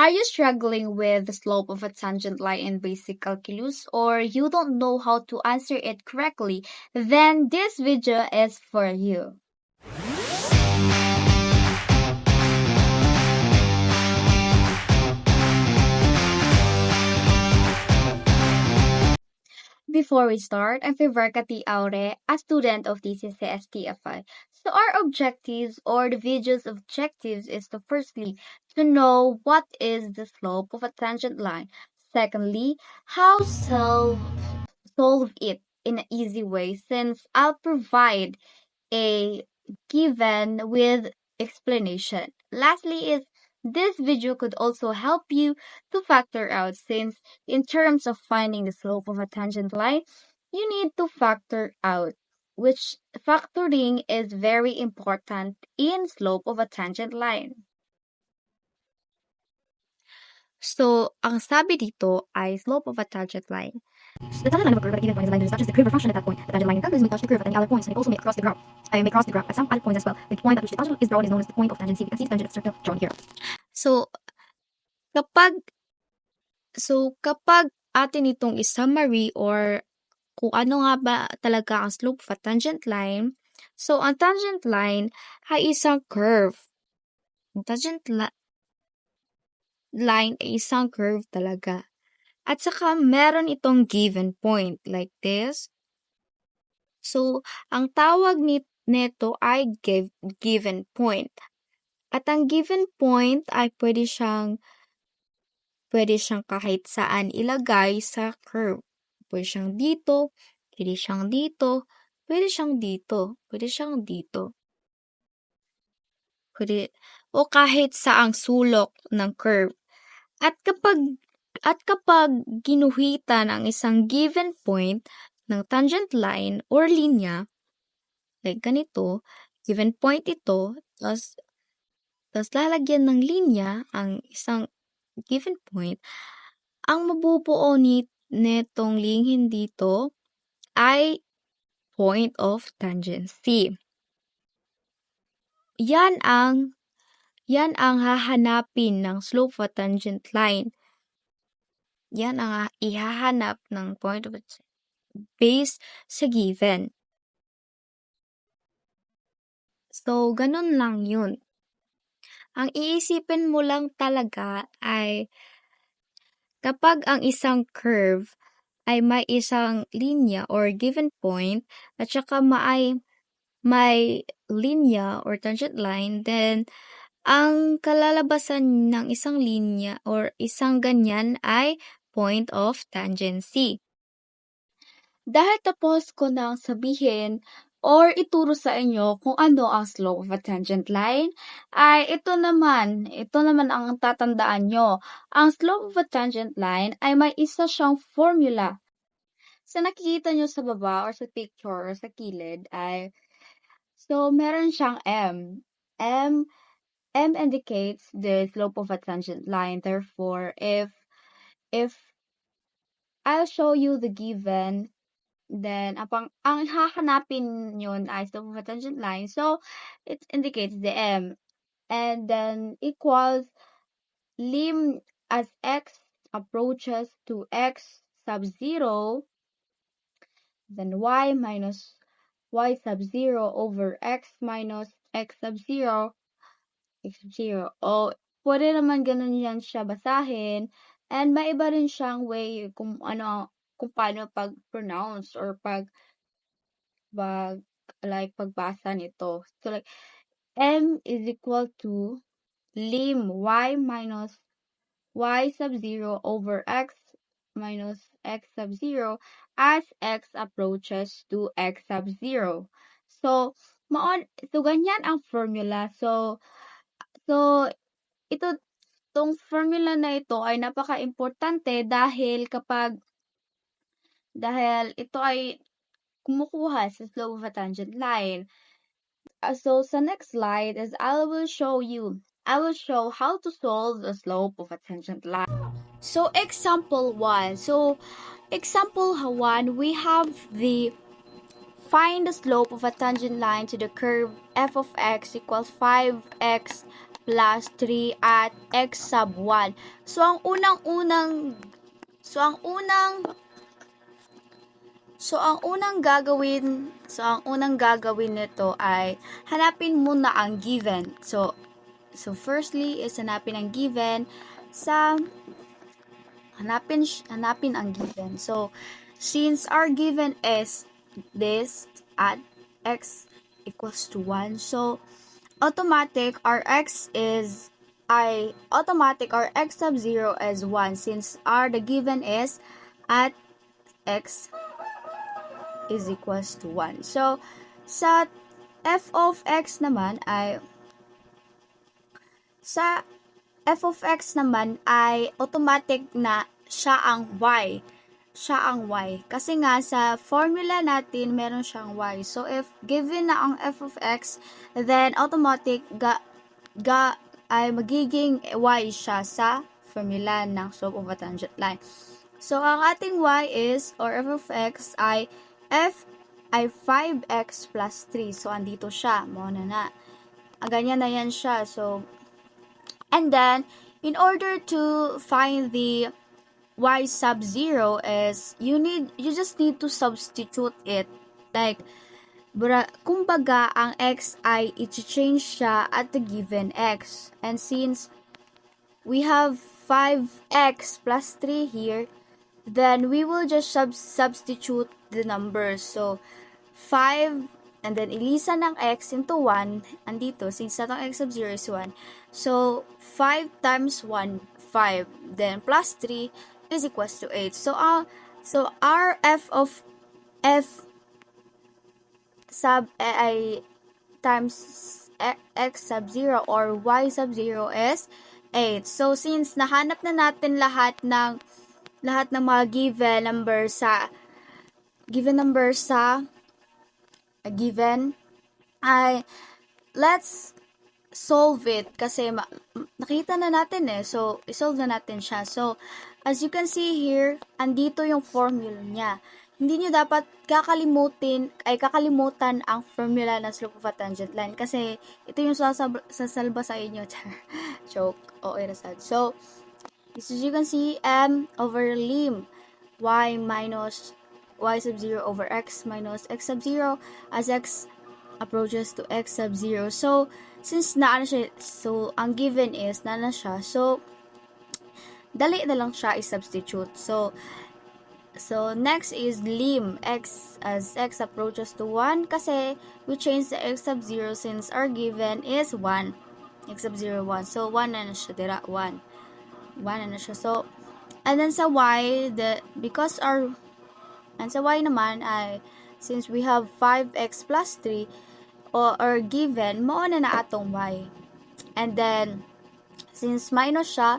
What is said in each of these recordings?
Are you struggling with the slope of a tangent line in basic calculus, or you don't know how to answer it correctly? Then this video is for you. Before we start, I'm Fiverca T. Aure, a student of TCCS TFI. So our objectives or the video's objectives is to firstly to know what is the slope of a tangent line. Secondly, how solve it in an easy way since I'll provide a given with explanation. Lastly is this video could also help you to factor out since in terms of finding the slope of a tangent line, you need to factor out which factoring is very important in slope of a tangent line. So, ang sabi dito ay slope of a tangent line. The tangent line of a curve at a given point is a line that touches the curve or fraction at that point. The tangent line in calculus may touch the curve at any other points, and it also may cross the graph. May cross the graph at some other points as well. The point at which the tangent is drawn is known as the point of tangent C. We can see the tangent of the circle drawn here. So, kapag atin itong i-summary or kung ano nga ba talaga ang slope of a tangent line, so ang tangent line ay isang curve. Ang tangent line ay isang curve talaga. At saka meron itong given point like this. So, ang tawag nito ay given point. At ang given point ay pwede siyang kahit saan ilagay sa curve. Pwede siyang dito, pwede siyang dito, pwede siyang dito, pwede siyang dito. O kahit saang sulok ng curve. At kapag ginuhitan ang isang given point ng tangent line or linya, like ganito, given point ito, tapos lalagyan ng linya ang isang given point, ang mabubuo netong linghin dito ay point of tangency. Yan ang hahanapin ng slope of a tangent line. Yan ang ihahanap ng point of based sa given. So, ganun lang yun. Ang iisipin mo lang talaga ay kapag ang isang curve ay may isang linya or given point at saka may linya or tangent line, then ang kalalabasan ng isang linya or isang ganyan ay point of tangency. Dahil tapos ko nang sabihin or ituro sa inyo kung ano ang slope of a tangent line, ay ito naman ang tatandaan nyo. Ang slope of a tangent line ay may isa siyang formula. Sa nakikita nyo sa baba or sa picture or sa kilid ay, so meron siyang M. M indicates the slope of a tangent line. Therefore, if I'll show you the given, then ang hahanapin yun ay slope of a tangent line. So, it indicates the M. And then equals lim as x approaches to x sub 0, then y minus y sub 0 over x minus x sub 0. O, pwede naman ganun yan siya basahin. And may iba rin siyang way kung paano pag-pronounce or pagbasa nito. So, like, M is equal to lim y minus y sub 0 over x minus x sub 0 as x approaches to x sub 0. So ganyan ang formula. So, itong formula na ito ay napaka-importante dahil ito ay kumukuha sa slope of a tangent line. So, sa next slide is I will show how to solve the slope of a tangent line. So, example 1. So, example 1, we have the find the slope of a tangent line to the curve f of x equals 5x plus 3 at x sub 1. So ang unang gagawin nito ay hanapin muna ang given. So firstly is hanapin ang given hanapin ang given. So since our given is this at x equals to 1, so automatic our x sub 0 is 1 since the given is at x is equals to 1. So sa f of x naman ay automatic na siya ang y. Kasi nga sa formula natin meron siyang y. So if given na ang f of x, then automatic ay magiging y siya sa formula ng slope of a tangent line. So ang ating y is, or f of x ay 5x plus 3. So andito siya, muna na. Ganyan na yan siya. So and then in order to find the y sub 0 is you just need to substitute it. Like kumbaga ang x ay i-change siya at the given x. And since we have 5x plus 3 here, then we will just substitute the numbers. So 5 and then ilisan ng x into 1 andito since natong x sub 0 is 1. So 5 times 1, 5, then plus 3 is equals to 8. So our f of f sub ay times x sub 0 or y sub 0 is 8. So since nahanap na natin lahat ng mga given number sa given ay let's solve it kasi nakita na natin so isolve na natin siya. So as you can see here, andito yung formula niya. Hindi nyo dapat kakalimutan ang formula ng slope of a tangent line kasi ito yung sasalba sa inyo. Joke. Okay na sad. So as you can see, m over lim y minus y sub 0 over x minus x sub 0 as x approaches to x sub 0. So since naano siya, so ang given is na siya. So dali na lang siya i-substitute. So next is lim x as x approaches to 1 kasi we change the x sub 0 since our given is 1. X sub 0 1. So 1 na siya dira 1 na siya. So and then sa y sa y naman ay since we have 5x plus 3 or given mao na atong y. And then since minus siya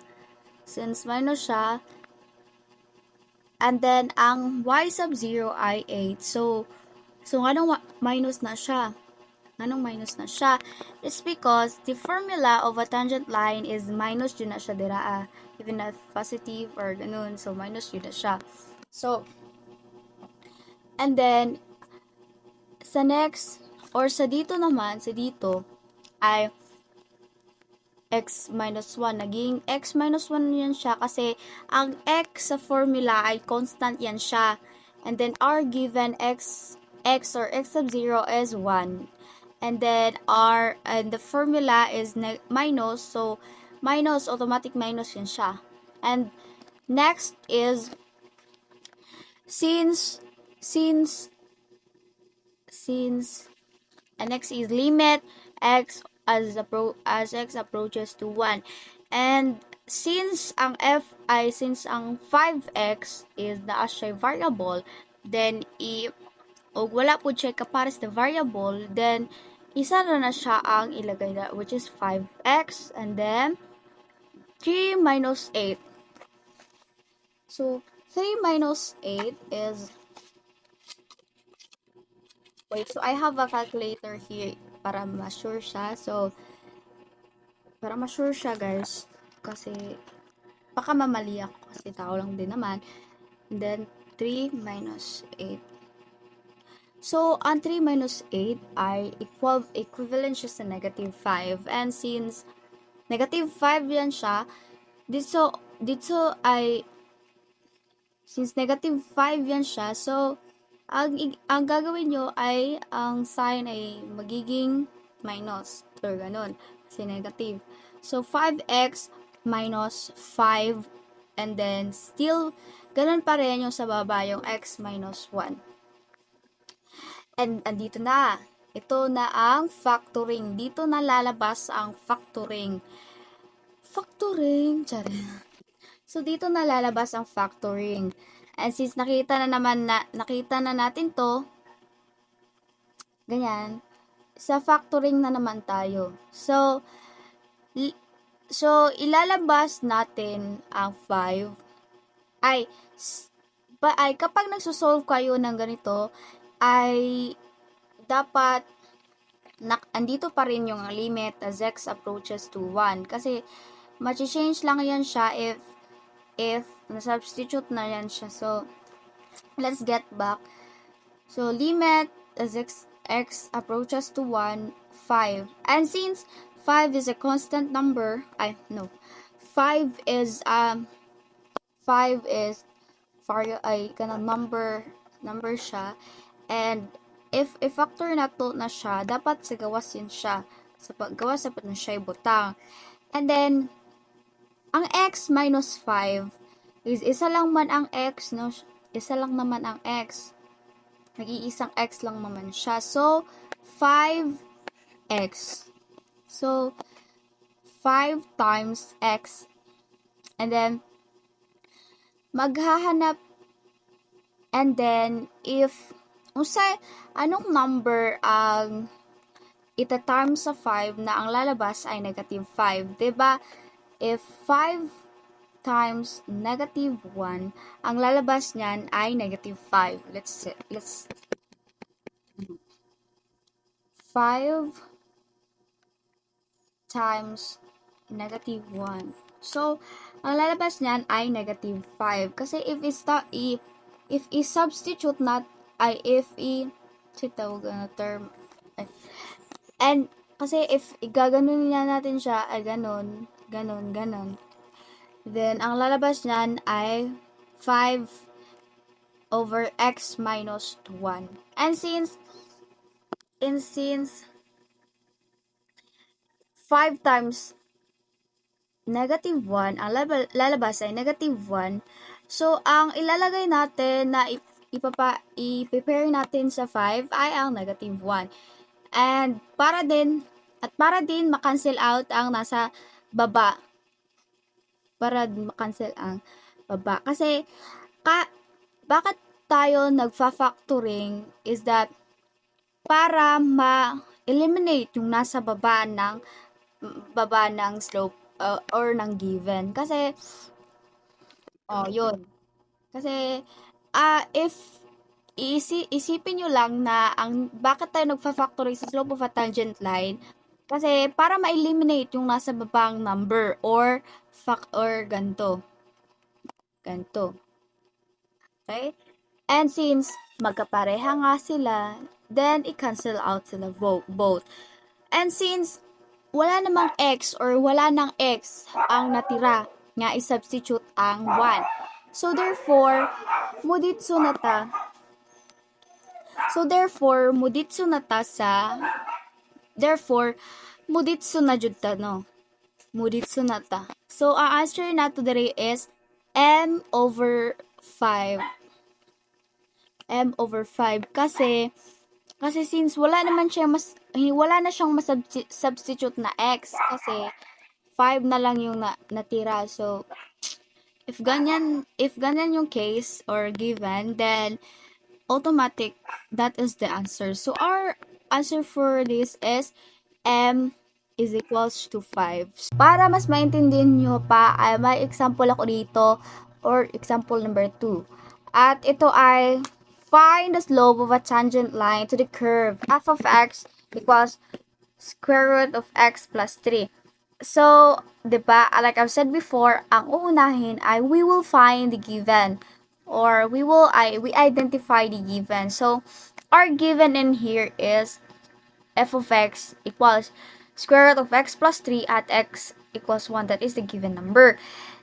and then ang y sub 0 ay 8. So anong minus na siya? It's because the formula of a tangent line is minus yun na siya dira. Even if positive or ganun. So minus yun na siya. So and then sa next or sa dito ay x minus 1. Naging x minus 1 yan siya kasi ang x sa formula ay constant yan siya. And then our given x or x sub 0 is 1. And then the formula is minus, so minus, automatic minus yan siya. And next is since and next is limit x as x approaches to 1. And since ang 5x is naa siya variable, then wala po siya kapares na variable, then isa na siya ang ilagay na, which is 5x and then 3 minus 8. So 3 minus 8 is, wait, so I have a calculator here para ma-sure siya. So para ma-sure siya guys, kasi baka mamali ako kasi tao lang din naman. And then 3 minus 8. So, ang 3 minus 8 ay equivalent siya sa negative 5. And since negative 5 yan siya, dito ay, since negative 5 yan siya, so, ang gagawin nyo ay, ang sign ay magiging minus, or ganun, kasi negative. So, 5x minus 5, and then, still, ganun pa rin yung sa baba, yung x minus 1. And, andito na. Ito na ang factoring. Dito na lalabas ang factoring. Factoring, tsara. So, dito na lalabas ang factoring. And since nakita na natin to, ganyan, sa factoring na naman tayo. So, ilalabas natin ang 5. Ay kapag nagsosolve kayo ng ganito, ay dapat andito pa rin yung limit as x approaches to 1. Kasi, change lang yan siya if na-substitute na yan siya. So, let's get back. So, limit as x approaches to 1, 5. And since 5 is a constant number, 5 is number siya, and if factor na to na siya, dapat sa gawas yun siya. Sa paggawas, dapat na siya ibutang. And then, ang x minus 5 is isa lang man ang x, no? Isa lang naman ang x. Nag-iisang x lang naman siya. So, 5x. So, 5 times x. And then, maghahanap, and then, if anong number ang ita-times sa 5 na ang lalabas ay negative 5, diba? If 5 times negative 1, ang lalabas niyan ay negative 5. Let's 5 times negative 1. So, ang lalabas niyan ay negative 5. Kasi if i-substitute and kasi if igaganon niya natin siya ay ganon, then ang lalabas niyan ay 5 over x minus 1. And since 5 times negative 1, ang lalabas ay negative 1, so ang ilalagay natin na i-prepare natin sa 5 ay ang negative 1. And para din ma-cancel out ang nasa baba. Kasi bakit tayo nagfa-factoring is that para ma-eliminate yung nasa baba ng slope or ng given. Kasi yun. Kasi if isipin nyo lang na bakit tayo nagfa-factoring sa slope of a tangent line, kasi para ma-eliminate yung nasa babang number or ganto. Okay? And since magkapareha nga sila, then i-cancel out sila both. And since wala namang x or wala nang x ang natira, nga i-substitute ang 1. So therefore, muditsu na ta jud ta, no? Muditsu na ta. So, ang answer nato dere is m over 5. Kasi since wala na siyang substitute na x kasi 5 na lang yung natira. So, if ganyan yung case or given, then automatic, that is the answer. So, our answer for this is m is equals to 5. Para mas maintindihan nyo pa, ay may example ako dito, or example number 2. At ito ay, find the slope of a tangent line to the curve f of x equals square root of x plus 3. So, diba, like I've said before, ang uunahin ay we will find the given, or we identify the given. So, our given in here is f of x equals square root of x plus 3 at x equals 1, that is the given number.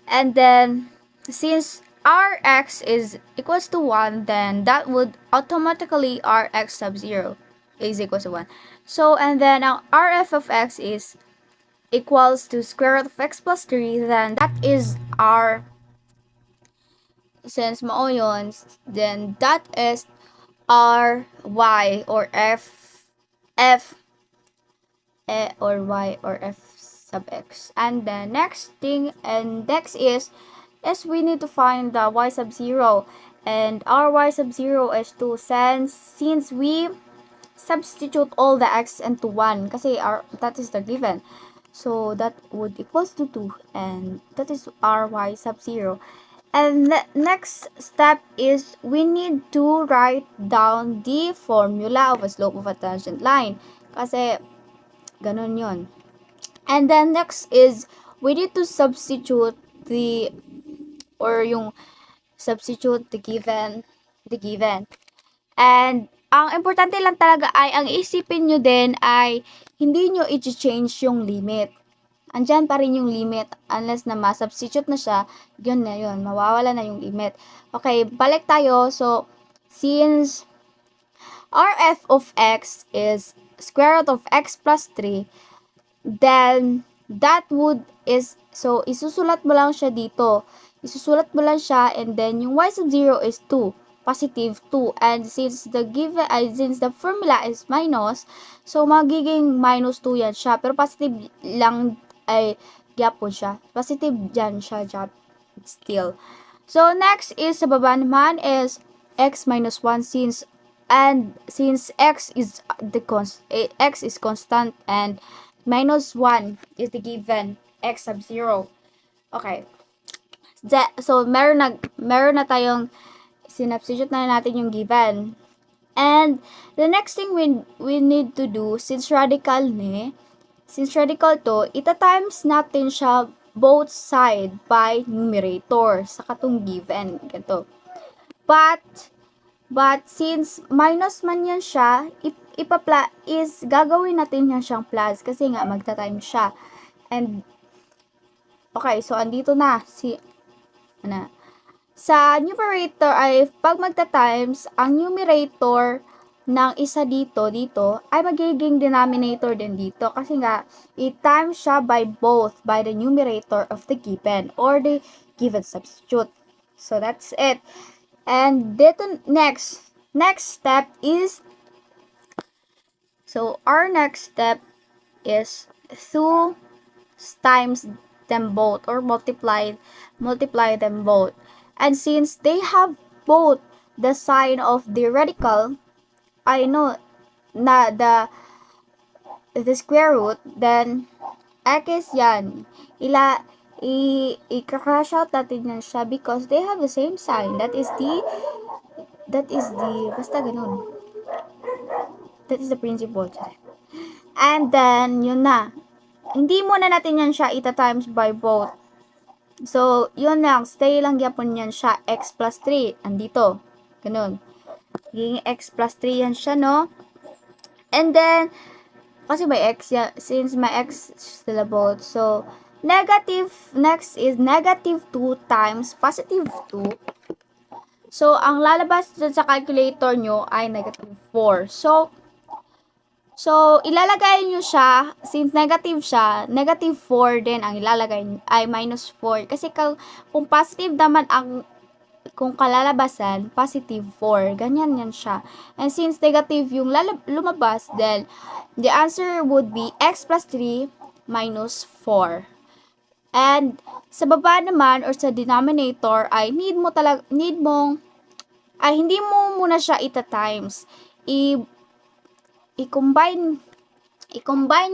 And then, since Rx is equals to 1, then that would automatically Rx sub 0 is equals to 1. So, and then ang Rf of x is equals to square root of x plus 3, then that is our, since mao yun, then that is r y or f or y or f sub x. And then next thing, and next is we need to find the y sub 0, and our y sub 0 is 2, since we substitute all the x into 1 kasi that is the given. So that would equals to 2, and that is our y sub 0. And next step is we need to write down the formula of a slope of a tangent line. Kasi ganun yun. And then next is we need to substitute the given. And ang importante lang talaga ay ang isipin nyo din ay hindi nyo i-change yung limit. Andyan pa rin yung limit unless na ma-substitute na siya, yun na yun, mawawala na yung limit. Okay, balik tayo. So, since Rf of x is square root of x plus 3, then that would is, so isusulat mo lang siya dito. Isusulat mo lang siya, and then yung y sub 0 is 2. Positive 2. And since the formula is minus, so magiging minus 2 yan siya. Pero positive lang ay gyapon siya. Positive dyan siya still. So next is sa baba naman is x minus 1 since x is constant and minus 1 is the given x sub 0. Okay. So meron na tayong sinubstitute na natin yung given. And the next thing we need to do, since radical to, ita-times natin siya both side by numerator sa katong given. Ganito. But since minus man yan siya, gagawin natin yan siyang plus kasi nga magta-times siya. And okay, so andito na sa numerator ay pag magta-times, ang numerator ng isa dito ay magiging denominator din dito kasi nga i-times siya by the numerator of the given or the given substitute. So that's it. And dito next step is, so our next step is to times them both or multiply them both. And since they have both the sign of the radical, I know na the square root, then x yan. I-crash out natin yan siya because they have the same sign. That is the basta ganun. That is the principle. And then, yun na. Hindi muna natin yan siya ita-times by both. So, yun lang. Stay lang yapon yan siya. X plus 3. Andito. Ganun. Yung x plus 3 yan siya, no? And then, kasi may x yan. Since may x sila both. So, next is negative 2 times positive 2. So, ang lalabas dyan sa calculator nyo ay negative 4. So, ilalagay nyo siya, since negative siya, negative 4 din ang ilalagay ay minus 4. Kasi kung positive naman kung kalalabasan, positive 4. Ganyan yan siya. And since negative yung lumabas, then the answer would be x plus 3 minus 4. And sa baba naman or sa denominator ay hindi mo muna siya ita-times. I-combine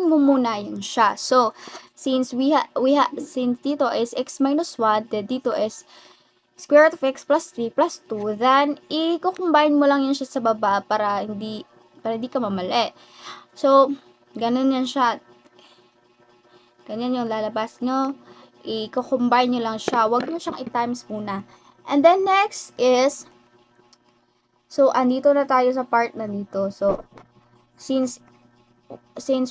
mo muna yun siya. So, since since dito is x minus 1, then dito is square root of x plus 3 plus 2, then i-combine mo lang yun siya sa baba para hindi ka mamali. So, ganun yan siya. Ganyan yung lalabas nyo. I-combine nyo lang siya. Huwag nyo siyang i-times muna. And then next is, so, andito na tayo sa part na dito. So, since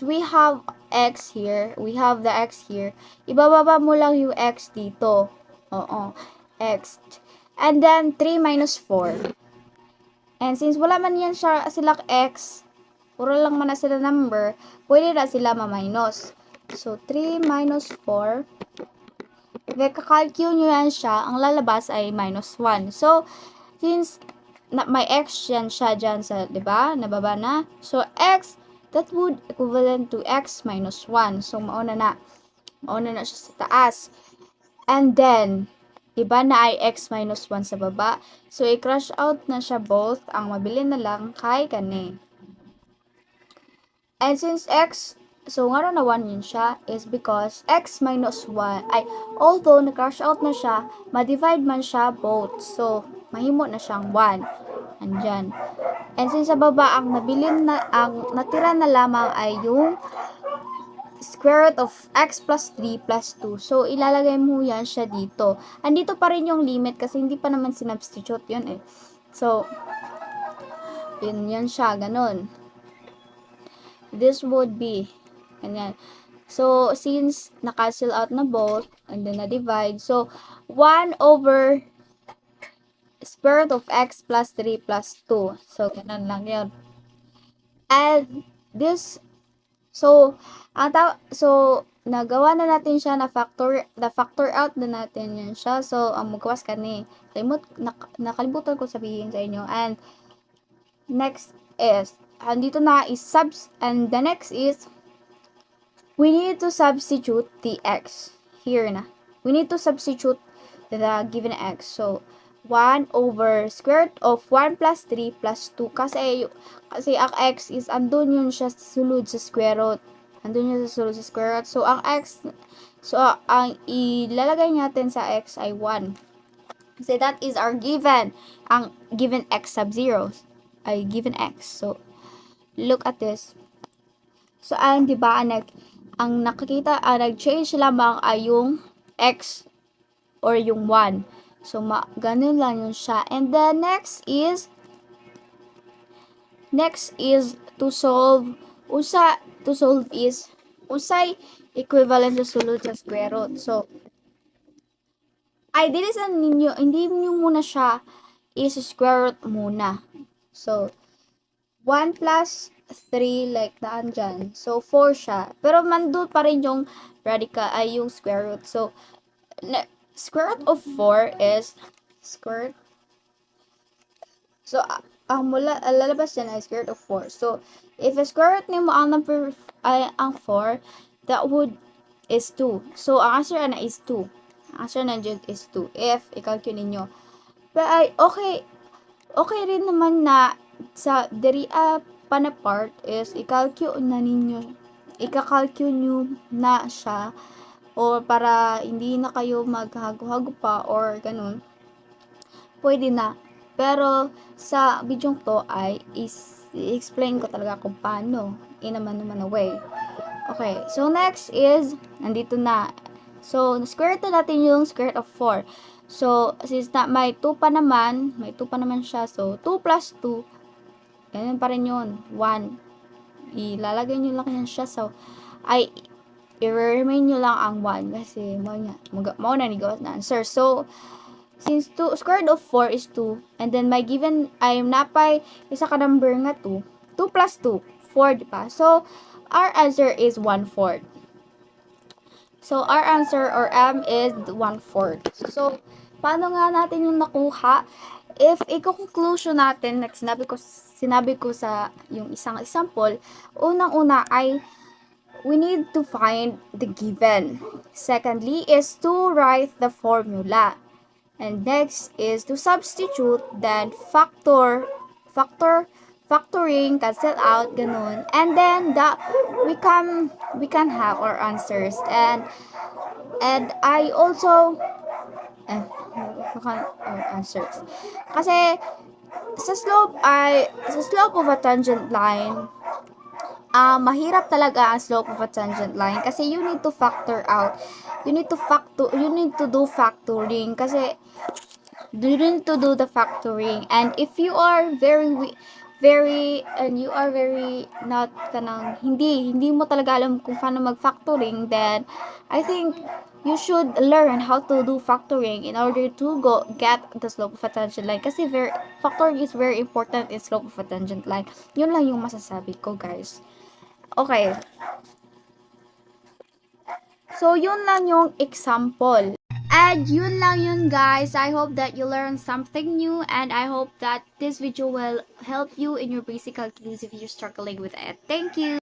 we have x here, we have the x here, ibababa mo lang yung x dito. Oo, x. And then, 3 minus 4. And since wala man yan sila x, puro lang man na sila number, pwede na sila ma-minus. So, 3 minus 4. If kakalcule nyo yan siya, ang lalabas ay minus 1. So, since may x yan siya dyan sa, diba? Nababa na. So, x, that would equivalent to x minus 1. So, mauna na. Mauna na siya sa taas. And then, iba na ay x minus 1 sa baba. So, i-crush out na siya both. Ang mabili na lang kay kani. And since x, so nga na 1 yun siya, is because x minus 1, ay, although na-crush out na siya, ma-divide man siya both. So, mahimo na siyang 1. Andyan. And since sa baba, ang natira na lamang ay yung square root of x plus 3 plus 2. So, ilalagay mo yan siya dito. Andito pa rin yung limit kasi hindi pa naman sinubstitute yun eh. So, yun siya, ganun. This would be, ganyan. So, since na-cancel out na both, and then na-divide, so, 1 over square root of x plus 3 plus 2. So, ganun lang yun. And this, so, nagawa na natin siya na factor out na natin yan siya. So, ang magkawas ka ni, nakalimutan ko sabihin sa inyo. And, next is, andito na is and the next is, we need to substitute the x. Here na. We need to substitute the given x. So, 1 over square root of 1 plus 3 plus 2. Kasi ang x is, andun yun siya sulod sa square root. Andun yun sa sulod sa square root. So, ang x, ang ilalagay natin sa x ay 1. Kasi that is our given. Ang given x sub 0 ay given x. So, look at this. So, diba, ang nakikita, nag-change lamang ay yung x or yung 1. So, ganun lang yun siya. And then, next is to solve. Usay equivalent to sulod sa square root. So, dilisan ninyo, hindi nyo muna siya is square root muna. So, 1 plus 3 like daan dyan. So, 4 siya. Pero mandun pa rin yung radical ay yung square root. So, square root of 4 is square root. So, ang lalabas dyan ay square root of 4. So, if a square root nimo ang number ay ang 4, that would is 2. So, ang answer na is 2. Ang answer na dyan is 2. If i-calculate ninyo. Pero ay, okay rin naman na sa diri part is i-calculate nyo na siya or para hindi na kayo maghago-hago pa or ganun, pwede na. Pero sa video to ay i-explain ko talaga kung paano in a naman way. Okay, so next is nandito na. So, square root natin yung square root of 4. So, since na may 2 pa naman siya. So, 2 plus 2, ganyan pa rin yun. 1. Ilalagay nyo lang yan siya. So, i-remain nyo lang ang 1 kasi mau na nigawas na answer. So, since square root of 4 is 2, and then may given, ay napay isa ka number nga 2. 2 plus 2, 4, diba? So, our answer is 1/4. So, our answer or M is 1/4. So, paano nga natin yung nakuha? If i-conclusion natin, like sinabi ko sa yung isang example, unang-una ay we need to find the given. Secondly is to write the formula. And next is to substitute, then factoring, cancel out, ganun. And then we can have our answers. And I also answers. Kasi sa slope of a tangent line, mahirap talaga ang slope of a tangent line kasi you need to factor out. You need to do factoring kasi you need to do the factoring. And if you are very you are very not kanang hindi mo talaga alam kung paano mag-factoring, then I think you should learn how to do factoring in order to get the slope of a tangent line, kasi factoring is very important in slope of a tangent line. Yun lang yung masasabi ko, guys. Okay, so yun lang yung example. And yun lang yun, guys. I hope that you learned something new, and I hope that this video will help you in your basic calculus if you're struggling with it. Thank you!